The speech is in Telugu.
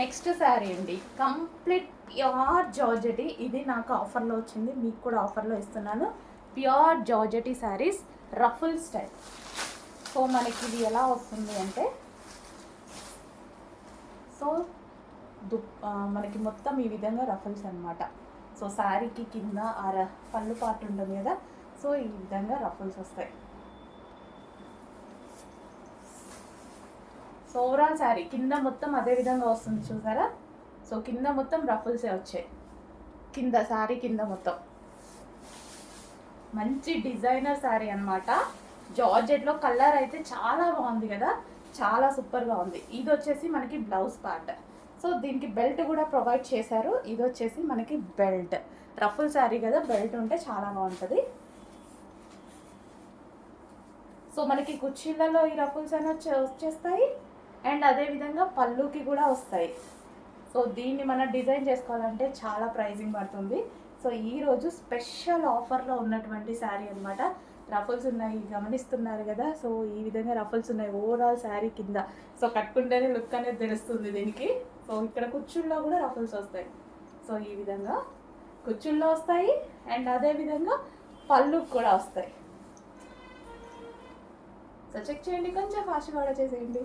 నెక్స్ట్ శారీ అండి, కంప్లీట్ ప్యూర్ జార్జెటీ. ఇది నాకు ఆఫర్లో వచ్చింది, మీకు కూడా ఆఫర్లో ఇస్తున్నాను. Pure georgette saris, ruffle style. So మనకి ఇది ఎలా వస్తుంది అంటే, సో మనకి మొత్తం ఈ విధంగా రఫుల్స్ అనమాట. సో శారీకి కింద పళ్ళు పార్ట్ ఉంటుంది కదా, సో ఈ విధంగా రఫుల్స్ వస్తాయి. సో ఓవరాల్ శారీ కింద మొత్తం అదే విధంగా వస్తుంది చూసారా. సో కింద మొత్తం రఫుల్సే వచ్చాయి, కింద శారీ కింద మొత్తం. మంచి డిజైనర్ శారీ అనమాట. జార్జెట్లో కలర్ అయితే చాలా బాగుంది కదా, చాలా సూపర్గా ఉంది. ఇది వచ్చేసి మనకి బ్లౌజ్ పార్ట్. సో దీనికి బెల్ట్ కూడా ప్రొవైడ్ చేశారు. ఇది వచ్చేసి మనకి బెల్ట్. రఫుల్ శారీ కదా, బెల్ట్ ఉంటే చాలా బాగుంటుంది. సో మనకి కుర్చీలలో ఈ రఫుల్స్ అని వచ్చేస్తాయి, అండ్ అదేవిధంగా పళ్ళుకి కూడా వస్తాయి. సో దీన్ని మనం డిజైన్ చేసుకోవాలంటే చాలా ప్రైజింగ్ పడుతుంది. సో ఈరోజు స్పెషల్ ఆఫర్లో ఉన్నటువంటి శారీ అనమాట. రఫుల్స్ ఉన్నాయి, గమనిస్తున్నారు కదా. సో ఈ విధంగా రఫుల్స్ ఉన్నాయి ఓవరాల్ శారీ కింద. సో కట్టుకుంటేనే లుక్ అనేది తెలుస్తుంది దీనికి. సో ఇక్కడ కుచ్చుల్లో కూడా రఫుల్స్ వస్తాయి. సో ఈ విధంగా కుచ్చుల్లో వస్తాయి, అండ్ అదేవిధంగా పళ్ళుకి కూడా వస్తాయి. సో చెక్ చేయండి, కొంచెం ఫాస్ట్గా ఆర్డర్ చేసేయండి.